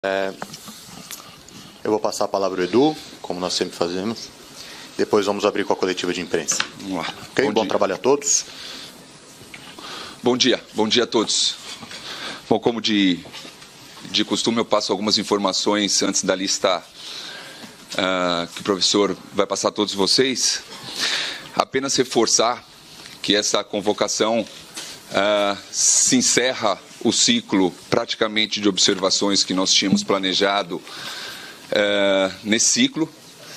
Eu vou passar a palavra ao Edu, como nós sempre fazemos. Depois vamos abrir com a coletiva de imprensa. Vamos lá. Ok? Bom trabalho a todos. Bom dia a todos. Bom, como de costume, eu passo algumas informações antes da lista que o professor vai passar a todos vocês. Apenas reforçar que essa convocação se encerra o ciclo praticamente de observações que nós tínhamos planejado nesse ciclo,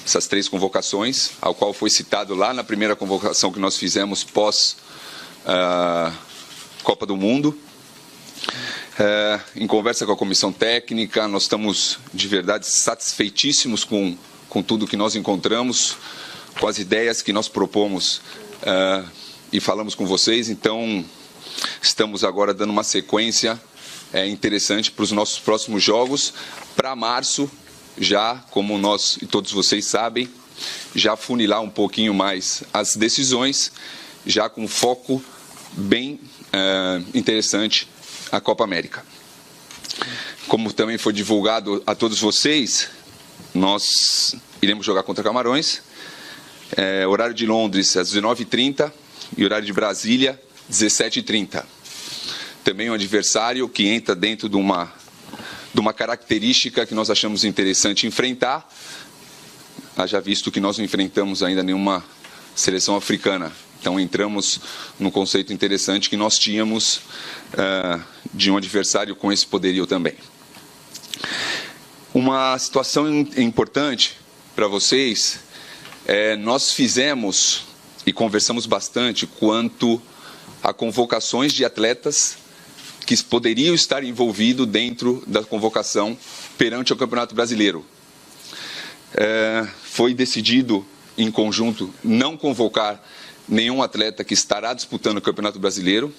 essas 3 convocações, ao qual foi citado lá na primeira convocação que nós fizemos pós Copa do Mundo. Em conversa com a comissão técnica, nós estamos de verdade satisfeitíssimos com tudo que nós encontramos, com as ideias que nós propomos e falamos com vocês. Então, estamos agora dando uma sequência interessante para os nossos próximos jogos. Para março, já, como nós e todos vocês sabem, já funilar um pouquinho mais as decisões, já com foco bem interessante a Copa América. Como também foi divulgado a todos vocês, nós iremos jogar contra Camarões, horário de Londres às 19h30 e horário de Brasília 17h30. Também um adversário que entra dentro de uma característica que nós achamos interessante enfrentar, haja visto que nós não enfrentamos ainda nenhuma seleção africana. Então entramos num conceito interessante que nós tínhamos de um adversário com esse poderio também. Uma situação importante para vocês, nós fizemos e conversamos bastante quanto a convocações de atletas que poderiam estar envolvidos dentro da convocação perante o Campeonato Brasileiro. Foi decidido em conjunto não convocar nenhum atleta que estará disputando o Campeonato Brasileiro,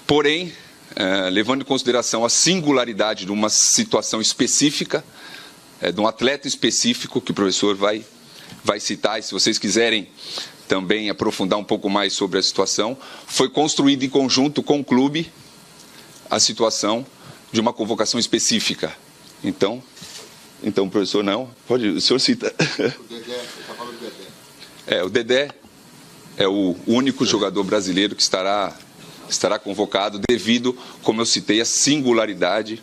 porém, levando em consideração a singularidade de uma situação específica, de um atleta específico que o professor vai citar, e se vocês quiserem também aprofundar um pouco mais sobre a situação, foi construído em conjunto com o clube a situação de uma convocação específica. Então, professor, não, pode, o senhor cita. O Dedé, você está falando do Dedé. O Dedé é o único jogador brasileiro que estará convocado devido, como eu citei, à singularidade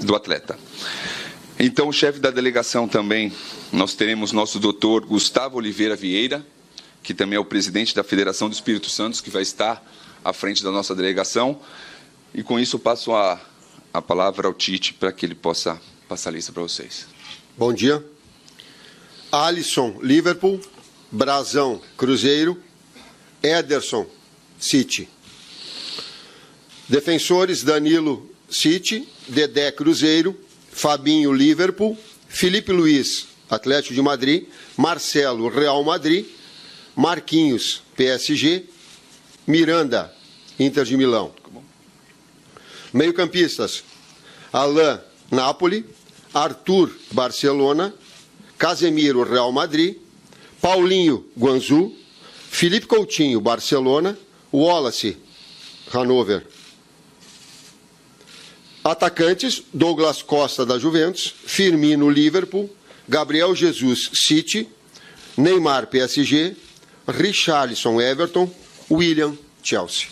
do atleta. Então, o chefe da delegação também, nós teremos nosso doutor Gustavo Oliveira Vieira, que também é o presidente da Federação do Espírito Santo, que vai estar à frente da nossa delegação. E com isso, passo a palavra ao Tite para que ele possa passar a lista para vocês. Bom dia. Alisson, Liverpool. Brazão, Cruzeiro. Ederson, City. Defensores, Danilo, City. Dedé, Cruzeiro. Fabinho, Liverpool. Felipe Luiz, Atlético de Madrid. Marcelo, Real Madrid. Marquinhos, PSG. Miranda, Inter de Milão. Meio-campistas, Alain, Napoli. Arthur, Barcelona. Casemiro, Real Madrid. Paulinho, Guangzhou. Felipe Coutinho, Barcelona. Wallace, Hannover. Atacantes, Douglas Costa, da Juventus. Firmino, Liverpool. Gabriel Jesus, City. Neymar, PSG. Richarlison, Everton. William, Chelsea.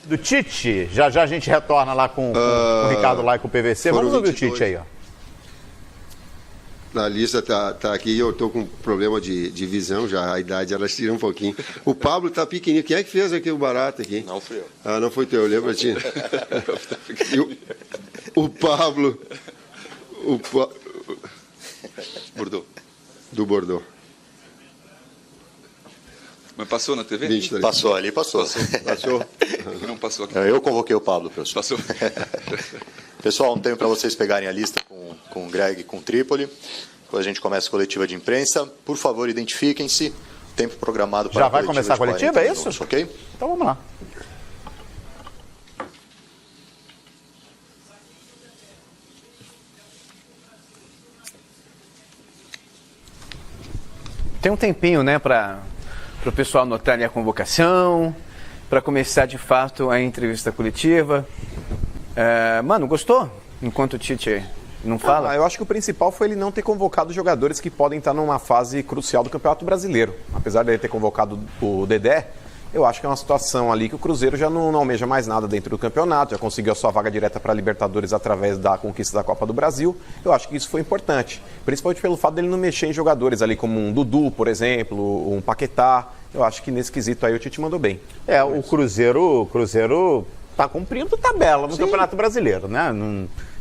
Do Tite, já a gente retorna lá com o Ricardo lá e com o PVC. Vamos ouvir 22. O Tite aí, ó. Na lista tá aqui, eu tô com problema de visão já, a idade ela tira um pouquinho. O Pablo tá pequenininho. Quem é que fez aqui o barato aqui? Não fui eu. Ah, não foi teu, lembra, Tino? O Pablo... Bordeaux. Do Bordeaux. Mas passou na TV? 23. Passou ali, passou. Passou? Não passou aqui. Eu convoquei o Pablo, professor. Passou. Pessoal, um tempo para vocês pegarem a lista com o Greg e com o Trípoli. Depois a gente começa a coletiva de imprensa. Por favor, identifiquem-se. Tempo programado para já vai começar a coletiva, é isso? Minutos, ok? Então vamos lá. tem um tempinho, né, para o pessoal anotar ali a convocação, para começar de fato a entrevista coletiva. Mano, gostou? Enquanto o Tite não fala? Eu acho que o principal foi ele não ter convocado jogadores que podem estar numa fase crucial do Campeonato Brasileiro. Apesar de ele ter convocado o Dedé, eu acho que é uma situação ali que o Cruzeiro já não almeja mais nada dentro do campeonato, já conseguiu a sua vaga direta para a Libertadores através da conquista da Copa do Brasil. Eu acho que isso foi importante, principalmente pelo fato dele não mexer em jogadores ali como um Dudu, por exemplo, um Paquetá. Eu acho que nesse quesito aí o Tite mandou bem. O Cruzeiro está cumprindo tabela no Campeonato Brasileiro, né?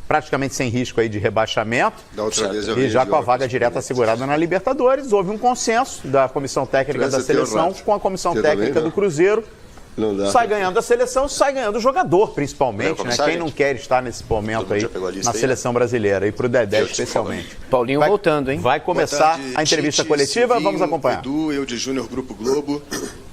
Praticamente sem risco aí de rebaixamento, Da outra vez e já com a vaga direta assegurada na Libertadores. Houve um consenso da comissão técnica da seleção com a comissão técnica do Cruzeiro. Sai ganhando a seleção, sai ganhando o jogador, principalmente, né? Quem não quer estar nesse momento aí na seleção brasileira, e pro Dedé especialmente. Paulinho voltando, hein? Vai começar a entrevista coletiva, Silvinho, vamos acompanhar. Edu, eu de Júnior, Grupo Globo.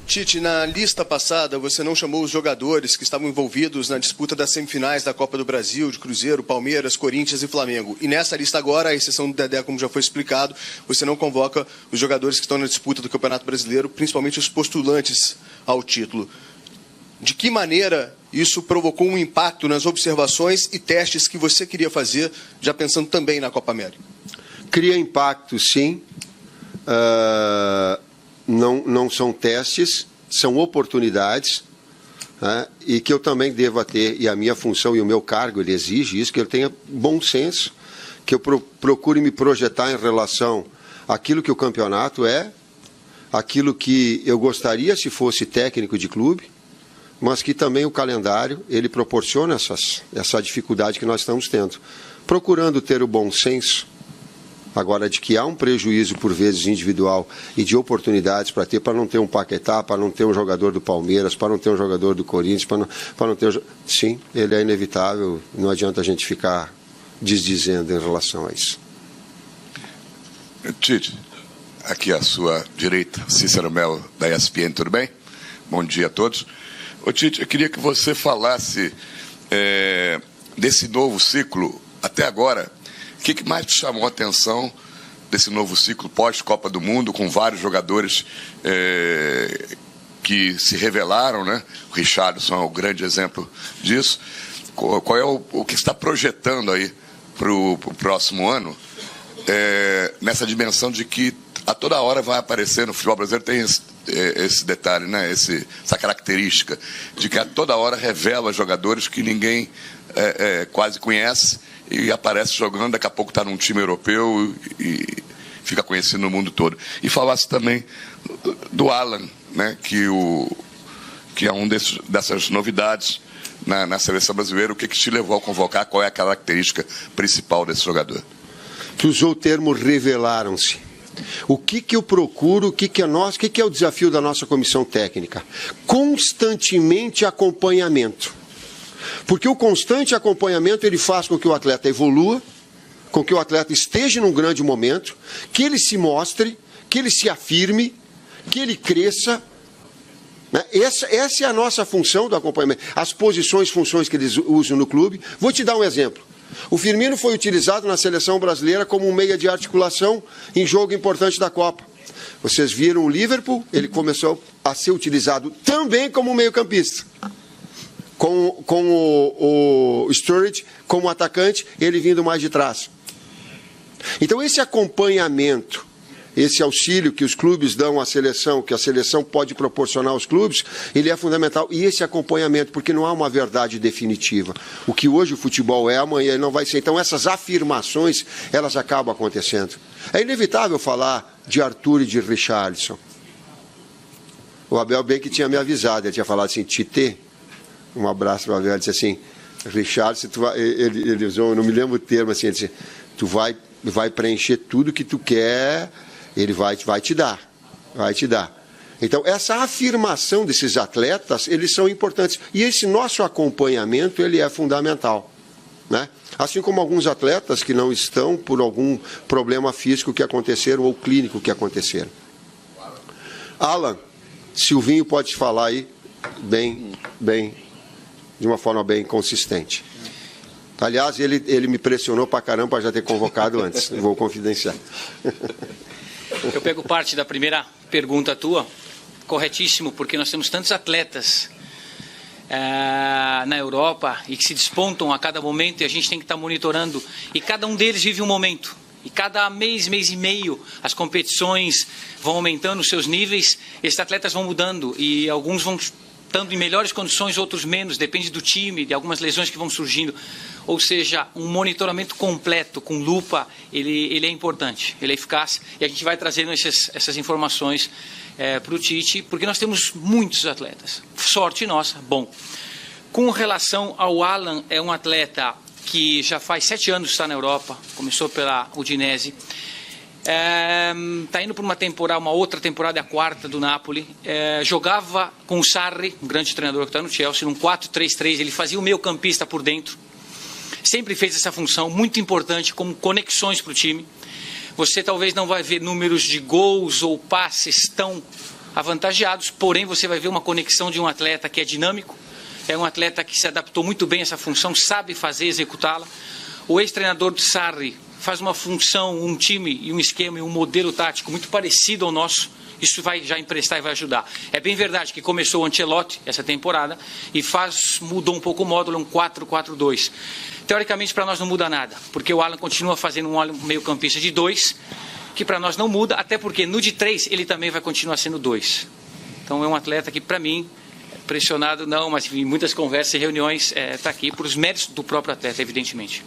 Tite, na lista passada você não chamou os jogadores que estavam envolvidos na disputa das semifinais da Copa do Brasil, de Cruzeiro, Palmeiras, Corinthians e Flamengo. E nessa lista agora, à exceção do Dedé, como já foi explicado, você não convoca os jogadores que estão na disputa do Campeonato Brasileiro, principalmente os postulantes ao título. De que maneira isso provocou um impacto nas observações e testes que você queria fazer, já pensando também na Copa América? Cria impacto, sim. Não são testes, são oportunidades, né? E que eu também deva ter, e a minha função e o meu cargo, ele exige isso, que eu tenha bom senso, que eu procure me projetar em relação àquilo que o campeonato é, aquilo que eu gostaria se fosse técnico de clube, mas que também o calendário, ele proporciona essa dificuldade que nós estamos tendo. Procurando ter o bom senso, agora, de que há um prejuízo, por vezes, individual e de oportunidades para não ter um Paquetá, para não ter um jogador do Palmeiras, para não ter um jogador do Corinthians, para não ter... Sim, ele é inevitável, não adianta a gente ficar desdizendo em relação a isso. Tite, aqui à sua direita, Cícero Melo, da ESPN, tudo bem? Bom dia a todos. Ô Tite, eu queria que você falasse desse novo ciclo, até agora. O que mais te chamou a atenção desse novo ciclo pós-Copa do Mundo, com vários jogadores que se revelaram, né? O Richarlison é o grande exemplo disso. Qual é o que está projetando aí para o próximo ano, nessa dimensão de que a toda hora vai aparecer, no futebol brasileiro tem esse detalhe, né? Essa característica de que a toda hora revela jogadores que ninguém quase conhece e aparece jogando, daqui a pouco está num time europeu e fica conhecido no mundo todo. E falasse também do Alan, né? que é dessas novidades na seleção brasileira. O que te levou a convocar? Qual é a característica principal desse jogador? Tu usou o termo revelaram-se. O que eu procuro, o que é o desafio da nossa comissão técnica? Constantemente acompanhamento. Porque o constante acompanhamento ele faz com que o atleta evolua, com que o atleta esteja num grande momento, que ele se mostre, que ele se afirme, que ele cresça. Essa é a nossa função do acompanhamento. As funções que eles usam no clube. Vou te dar um exemplo. O Firmino foi utilizado na seleção brasileira como um meia de articulação em jogo importante da Copa. Vocês viram o Liverpool, ele começou a ser utilizado também como um meio-campista. Com o Sturridge como atacante, ele vindo mais de trás. Então esse acompanhamento, esse auxílio que os clubes dão à seleção, que a seleção pode proporcionar aos clubes, ele é fundamental. E esse acompanhamento, porque não há uma verdade definitiva. O que hoje o futebol é, amanhã ele não vai ser. Então essas afirmações, elas acabam acontecendo. É inevitável falar de Arthur e de Richarlison. O Abel bem que tinha me avisado, ele tinha falado assim, Tite, um abraço para o Abel, ele disse assim, Richarlison, ele usou, eu não me lembro o termo, assim, ele disse, tu vai preencher tudo que tu quer, ele vai te dar. Então, essa afirmação desses atletas, eles são importantes. E esse nosso acompanhamento, ele é fundamental. Né? Assim como alguns atletas que não estão por algum problema físico que aconteceram ou clínico que aconteceram. Alan, Silvinho pode falar aí bem, de uma forma bem consistente. Aliás, ele me pressionou pra caramba para já ter convocado antes. Vou confidenciar. Eu pego parte da primeira pergunta tua, corretíssimo, porque nós temos tantos atletas na Europa e que se despontam a cada momento e a gente tem que estar monitorando. E cada um deles vive um momento. E cada mês, mês e meio, as competições vão aumentando os seus níveis, esses atletas vão mudando e alguns vão estando em melhores condições, outros menos, depende do time, de algumas lesões que vão surgindo. Ou seja, um monitoramento completo, com lupa, ele é importante, ele é eficaz e a gente vai trazendo essas informações para o Tite, porque nós temos muitos atletas. Sorte nossa, bom. Com relação ao Alan, é um atleta que já faz 7 anos que está na Europa, começou pela Udinese, está indo para uma outra temporada, a 4ª do Napoli, jogava com o Sarri, um grande treinador que está no Chelsea, num 4-3-3, ele fazia o meio campista por dentro, sempre fez essa função muito importante como conexões para o time. Você talvez não vai ver números de gols ou passes tão avantajados, porém você vai ver uma conexão de um atleta que é dinâmico, é um atleta que se adaptou muito bem a essa função, sabe fazer, executá-la. O ex-treinador do Sarri faz uma função, um time e um esquema e um modelo tático muito parecido ao nosso. Isso vai já emprestar e vai ajudar. É bem verdade que começou o Ancelotti essa temporada e mudou um pouco o módulo, um 4-4-2. Teoricamente para nós não muda nada, porque o Alan continua fazendo um meio campista de 2, que para nós não muda, até porque no de 3 ele também vai continuar sendo 2. Então é um atleta que para mim, pressionado não, mas em muitas conversas e reuniões está aqui por os méritos do próprio atleta, evidentemente.